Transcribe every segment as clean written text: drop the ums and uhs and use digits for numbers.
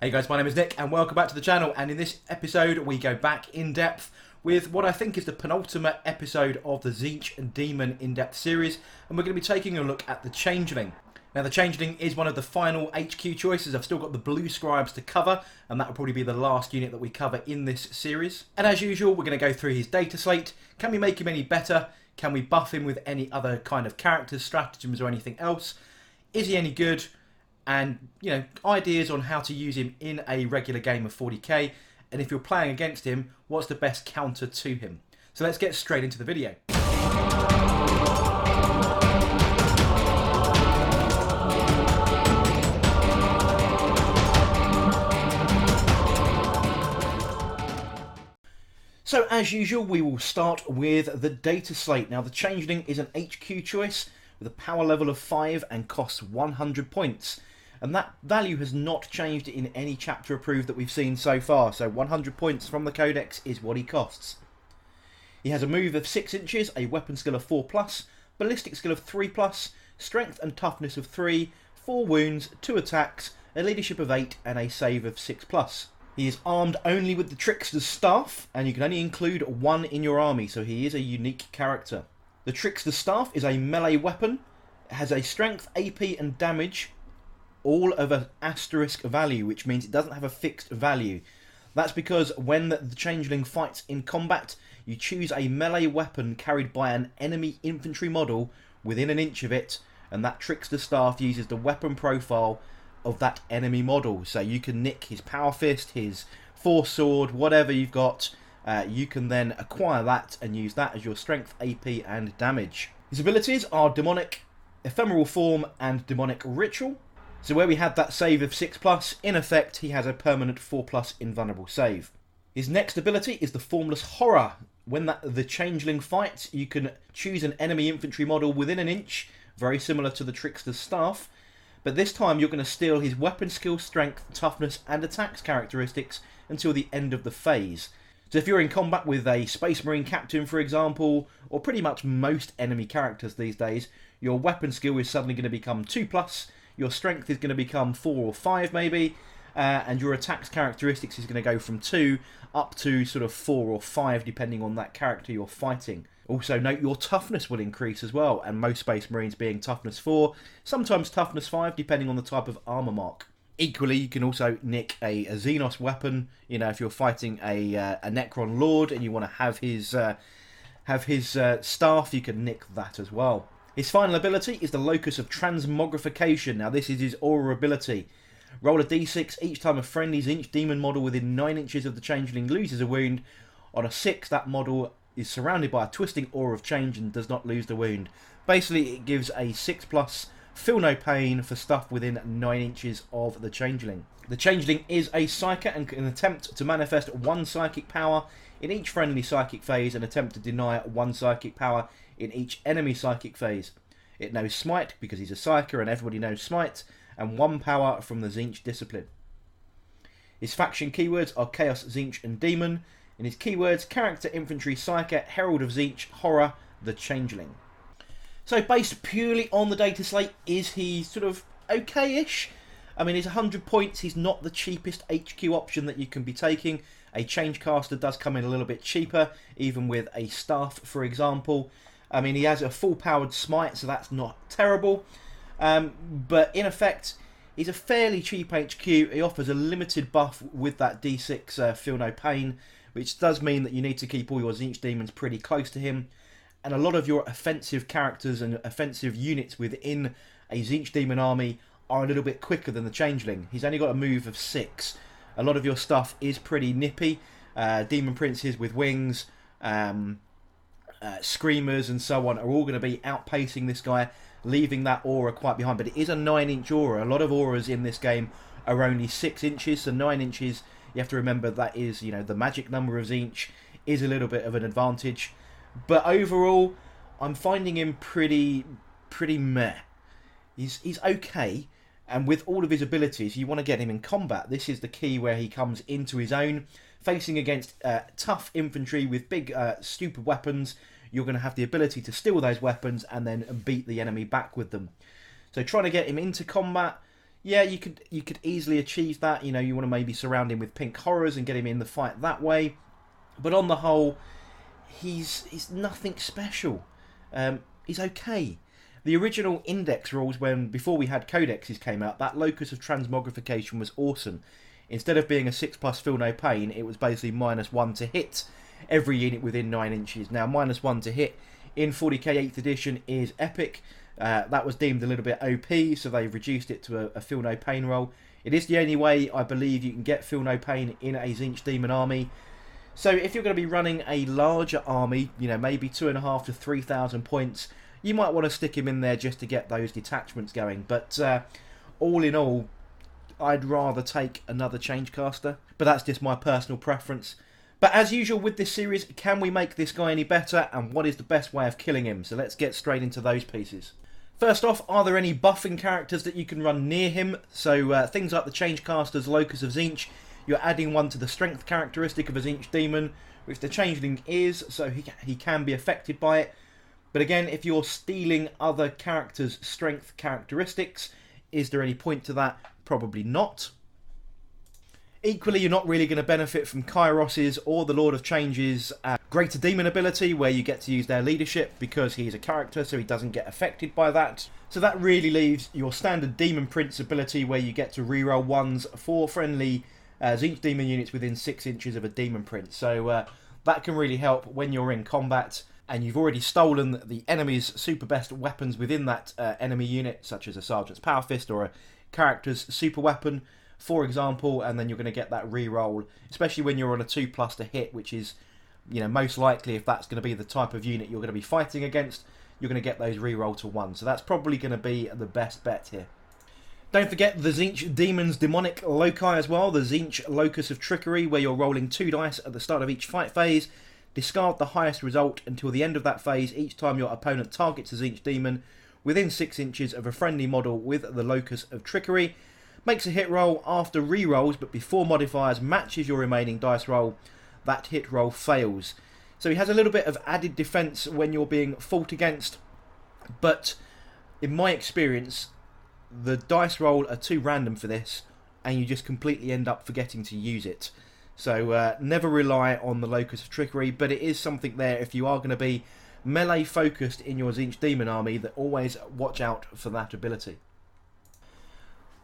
Hey guys, my name is Nick and welcome back to the channel, and in this episode we go back in depth with what I think is the penultimate episode of the Tzeentch and Daemon in-depth series, and we're going to be taking a look at the Changeling. Now the Changeling is one of the final HQ choices. I've still got the Blue Scribes to cover, and that will probably be the last unit that we cover in this series. And as usual, we're going to go through his data slate. Can we make him any better? Can we buff him with any other kind of characters, stratagems or anything else? Is he any good? And, you know, ideas on how to use him in a regular game of 40k, and if you're playing against him, what's the best counter to him? So let's get straight into the video. So as usual, we will start with the data slate. Now the Changeling is an HQ choice with a power level of 5 and costs 100 points. And that value has not changed in any chapter approved that we've seen so far. So 100 points from the Codex is what he costs. He has a move of 6 inches, a weapon skill of 4+, ballistic skill of 3+, strength and toughness of 3, 4 wounds, 2 attacks, a leadership of 8 and a save of 6+. He is armed only with the Trickster's Staff, and you can only include one in your army, so he is a unique character. The Trickster's Staff is a melee weapon. It has a strength, AP and damage, all of an asterisk value, which means it doesn't have a fixed value. That's because when the Changeling fights in combat, you choose a melee weapon carried by an enemy infantry model within an inch of it, and that Trickster Staff uses the weapon profile of that enemy model. So you can nick his Power Fist, his Force Sword, whatever you've got, you can then acquire that and use that as your strength, AP and damage. His abilities are Demonic, Ephemeral Form and Demonic Ritual. So where we had that save of 6+, in effect he has a permanent 4+ invulnerable save. His next ability is the Formless Horror. When the Changeling fights, you can choose an enemy infantry model within an inch, very similar to the Trickster's Staff, but this time you're going to steal his weapon skill, strength, toughness and attacks characteristics until the end of the phase. So if you're in combat with a Space Marine Captain, for example, or pretty much most enemy characters these days, your weapon skill is suddenly going to become 2+, your strength is going to become 4 or 5 maybe, and your attacks characteristics is going to go from 2 up to sort of 4 or 5 depending on that character you're fighting. Also note your toughness will increase as well, and most Space Marines being toughness 4, sometimes toughness 5 depending on the type of armour mark. Equally, you can also nick a Xenos weapon, you know, if you're fighting a Necron Lord and you want to have his staff, you can nick that as well. His final ability is the Locus of Transmogrification. Now this is his aura ability. Roll a d6 each time a friendly Tzeentch demon model within 9 inches of the Changeling loses a wound. On a 6, that model is surrounded by a twisting aura of change and does not lose the wound. Basically, it gives a 6+, feel no pain for stuff within 9 inches of the Changeling. The Changeling is a Psyker and can attempt to manifest 1 psychic power in each friendly psychic phase and attempt to deny 1 psychic power in each enemy psychic phase. It knows Smite because he's a Psyker and everybody knows Smite, and 1 power from the Tzeentch discipline. His faction keywords are Chaos, Tzeentch and Demon, and his keywords Character, Infantry, Psyker, Herald of Tzeentch, Horror, the Changeling. So based purely on the data slate, is he sort of okay-ish? I mean, he's 100 points, he's not the cheapest HQ option that you can be taking. A Changecaster does come in a little bit cheaper, even with a Staff, for example. I mean, he has a full-powered Smite, so that's not terrible. But in effect, he's a fairly cheap HQ. He offers a limited buff with that D6 Feel No Pain, which does mean that you need to keep all your Tzeentch demons pretty close to him. And a lot of your offensive characters and offensive units within a Tzeentch demon army are a little bit quicker than the Changeling. He's only got a move of 6. A lot of your stuff is pretty nippy. Demon Princes with wings, Screamers and so on are all going to be outpacing this guy, leaving that aura quite behind. But it is a 9-inch aura. A lot of auras in this game are only 6 inches, so 9 inches, you have to remember that is, you know, the magic number of Tzeentch, is a little bit of an advantage. But overall, I'm finding him pretty meh. He's okay, and with all of his abilities, you want to get him in combat. This is the key where he comes into his own, facing against tough infantry with big, stupid weapons. You're going to have the ability to steal those weapons and then beat the enemy back with them. So trying to get him into combat, Yeah, you could easily achieve that. You know, you want to maybe surround him with pink horrors and get him in the fight that way. But on the whole, he's nothing special. He's okay. The original index rules, before we had codexes came out, that locus of transmogrification was awesome. Instead of being a 6+ feel no pain, it was basically -1 to hit every unit within 9 inches. Now -1 to hit in 40k 8th edition is epic. That was deemed a little bit OP, so they've reduced it to a feel no pain roll. It is the only way I believe you can get feel no pain in a Tzeentch Demon army. So if you're going to be running a larger army, you know, maybe 2,500 to 3,000 points, you might want to stick him in there just to get those detachments going. But all in all, I'd rather take another Changecaster. But that's just my personal preference. But as usual with this series, can we make this guy any better? And what is the best way of killing him? So let's get straight into those pieces. First off, are there any buffing characters that you can run near him? So things like the Changecaster's Locus of Tzeentch. You're adding one to the strength characteristic of a Tzeentch Demon, which the Changeling is, so he can be affected by it. But again, if you're stealing other characters' strength characteristics, is there any point to that? Probably not. Equally, you're not really going to benefit from Kairos's or the Lord of Change's Greater Demon ability, where you get to use their leadership because he's a character, so he doesn't get affected by that. So that really leaves your standard Demon Prince ability, where you get to reroll ones for friendly Tzeentch Demon units within 6 inches of a Demon Prince. So that can really help when you're in combat and you've already stolen the enemy's super best weapons within that enemy unit, such as a Sergeant's Power Fist or a character's super weapon, for example, and then you're going to get that reroll, especially when you're on a 2+ to hit, which is, you know, most likely, if that's going to be the type of unit you're going to be fighting against, you're going to get those reroll to 1. So that's probably going to be the best bet here. Don't forget the Tzeentch Demon's Demonic Loci as well, the Tzeentch Locus of Trickery, where you're rolling 2 dice at the start of each fight phase. Discard the highest result until the end of that phase each time your opponent targets a Tzeentch Demon within 6 inches of a friendly model with the Locus of Trickery. Makes a hit roll after re-rolls, but before modifiers matches your remaining dice roll, that hit roll fails. So he has a little bit of added defense when you're being fought against, but in my experience, the dice roll are too random for this, and you just completely end up forgetting to use it. So never rely on the Locus of Trickery, but it is something there if you are going to be melee focused in your Tzeentch Demon army, that always watch out for that ability.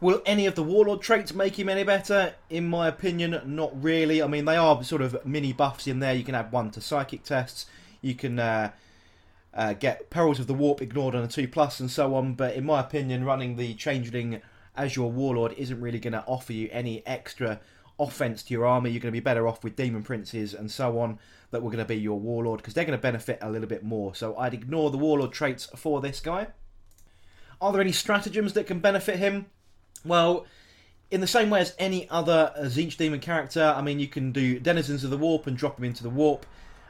Will any of the Warlord traits make him any better? In my opinion, not really. I mean, they are sort of mini buffs in there. You can add 1 to psychic tests. You can get Perils of the Warp ignored on a 2+ and so on. But in my opinion, running the Changeling as your Warlord isn't really going to offer you any extra offense to your army. You're going to be better off with Demon Princes and so on that were going to be your Warlord, because they're going to benefit a little bit more. So I'd ignore the Warlord traits for this guy. Are there any stratagems that can benefit him? Well, in the same way as any other Tzeentch Demon character, I mean, you can do Denizens of the Warp and drop him into the Warp,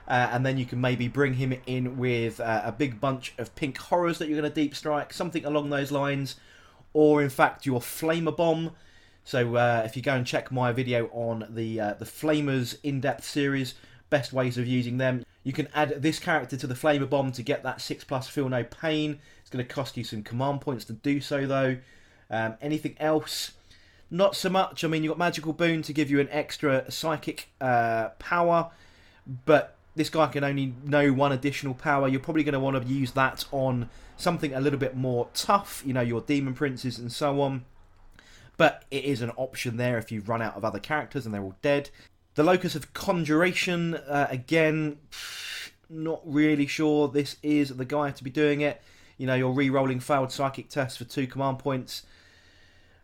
and then you can maybe bring him in with a big bunch of pink horrors that you're going to deep strike, something along those lines, or in fact your Flamer Bomb. So if you go and check my video on the Flamers in-depth series, best ways of using them, you can add this character to the Flamer Bomb to get that 6+ feel no pain. It's going to cost you some command points to do so though. Anything else? Not so much. I mean, you've got Magical Boon to give you an extra psychic power, but this guy can only know 1 additional power. You're probably going to want to use that on something a little bit more tough, you know, your Demon Princes and so on. But it is an option there if you run out of other characters and they're all dead. The Locus of Conjuration, again, not really sure this is the guy to be doing it. You know, you're re-rolling failed psychic tests for 2 command points.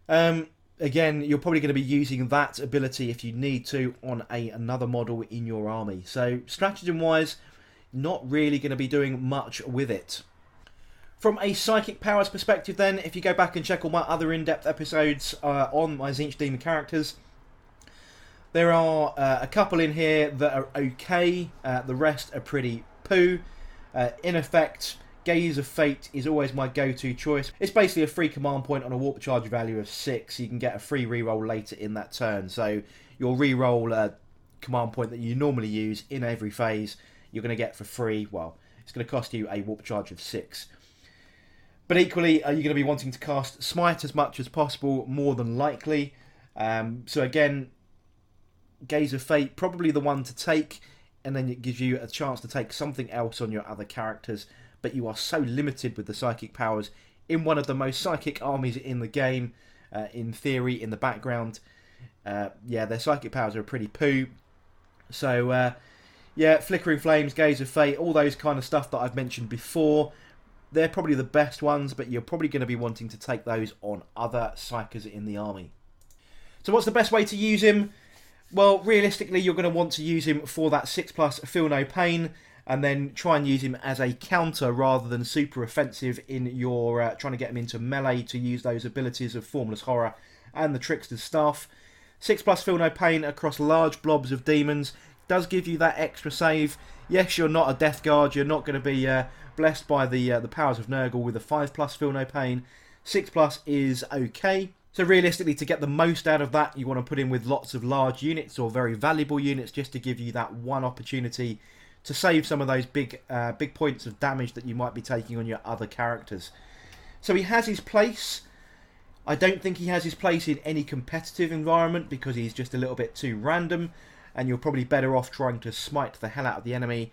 Again, you're probably going to be using that ability if you need to on another model in your army. So stratagem-wise, not really going to be doing much with it. From a psychic powers perspective then, if you go back and check all my other in-depth episodes on my Tzeentch Demon characters, there are a couple in here that are okay, the rest are pretty poo. In effect, Gaze of Fate is always my go-to choice. It's basically a free command point on a warp charge value of 6. You can get a free reroll later in that turn. So your reroll command point that you normally use in every phase, you're going to get for free. Well, it's going to cost you a warp charge of 6. But equally, are you going to be wanting to cast Smite as much as possible? More than likely. So again, Gaze of Fate, probably the one to take, and then it gives you a chance to take something else on your other characters, but you are so limited with the psychic powers in one of the most psychic armies in the game, in theory, in the background. Yeah, their psychic powers are pretty poo. So, yeah, Flickering Flames, Gaze of Fate, all those kind of stuff that I've mentioned before, they're probably the best ones, but you're probably going to be wanting to take those on other psychers in the army. So what's the best way to use him? Well, realistically, you're going to want to use him for that 6+ Feel No Pain, and then try and use him as a counter rather than super offensive in your trying to get him into melee to use those abilities of Formless Horror and the Trickster's Staff. 6+ Feel No Pain across large blobs of demons does give you that extra save. Yes, you're not a Death Guard, you're not going to be blessed by the powers of Nurgle with a 5+ Feel No Pain. 6+ is okay. So realistically, to get the most out of that, you want to put in with lots of large units or very valuable units just to give you that one opportunity to save some of those big points of damage that you might be taking on your other characters. So he has his place. I don't think he has his place in any competitive environment because he's just a little bit too random, and you're probably better off trying to smite the hell out of the enemy.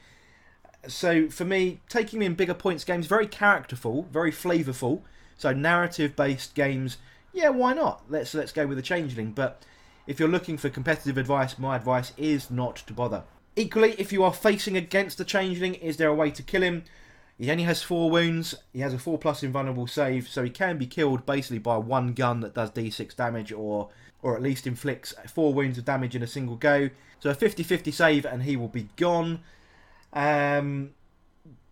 So for me, taking him in bigger points games, very characterful, very flavourful. So narrative-based games, yeah, why not? Let's go with the Changeling. But if you're looking for competitive advice, my advice is not to bother. Equally, if you are facing against the Changeling, is there a way to kill him? He only has 4 wounds. He has a 4+ invulnerable save, so he can be killed basically by one gun that does d6 damage, or at least inflicts 4 wounds of damage in a single go. So a 50-50 save and he will be gone.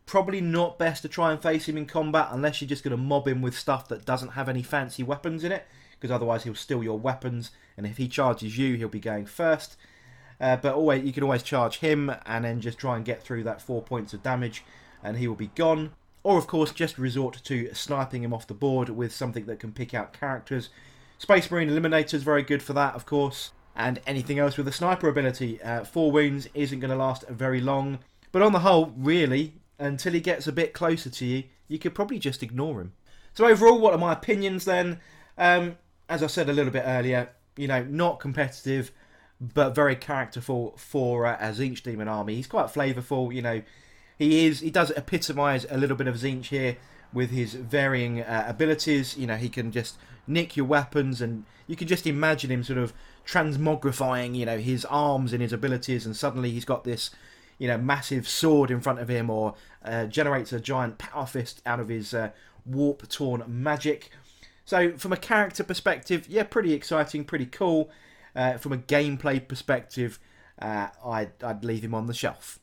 Probably not best to try and face him in combat unless you're just going to mob him with stuff that doesn't have any fancy weapons in it, because otherwise he'll steal your weapons, and if he charges you, he'll be going first. But you can always charge him and then just try and get through that 4 points of damage and he will be gone. Or of course just resort to sniping him off the board with something that can pick out characters. Space Marine Eliminator is very good for that, of course. And anything else with a sniper ability. 4 wounds isn't going to last very long. But on the whole, really, until he gets a bit closer to you, you could probably just ignore him. So overall, what are my opinions then? As I said a little bit earlier, you know, not competitive, but very characterful for a Tzeentch Demon army. He's quite flavourful, you know. He does epitomise a little bit of Tzeentch here with his varying abilities. You know, he can just nick your weapons, and you can just imagine him sort of transmogrifying, you know, his arms and his abilities, and suddenly he's got this, you know, massive sword in front of him, or generates a giant power fist out of his warp-torn magic. So from a character perspective, yeah, pretty exciting, pretty cool. From a gameplay perspective, I'd leave him on the shelf.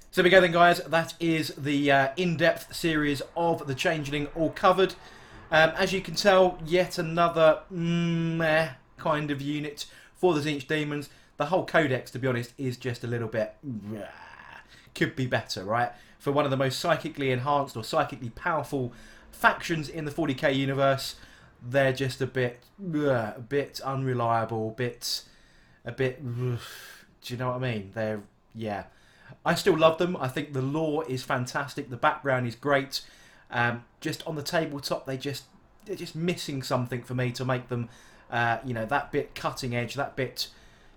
So there we go then, guys. That is the in-depth series of the Changeling all covered. As you can tell, yet another meh kind of unit for the Tzeentch Demons. The whole codex, to be honest, is just a little bit... could be better, right? For one of the most psychically enhanced or psychically powerful factions in the 40k universe, they're just a bit unreliable, a bit. Do you know what I mean? Yeah. I still love them. I think the lore is fantastic. The background is great. Just on the tabletop, they're just missing something for me to make them, you know, that bit cutting edge, that bit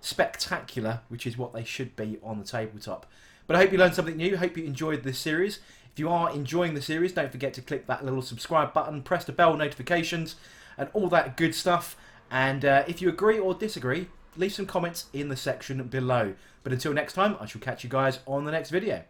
spectacular, which is what they should be on the tabletop. But I hope you learned something new. I hope you enjoyed this series. If you are enjoying the series, don't forget to click that little subscribe button, press the bell notifications, and all that good stuff. And if you agree or disagree, leave some comments in the section below. But until next time, I shall catch you guys on the next video.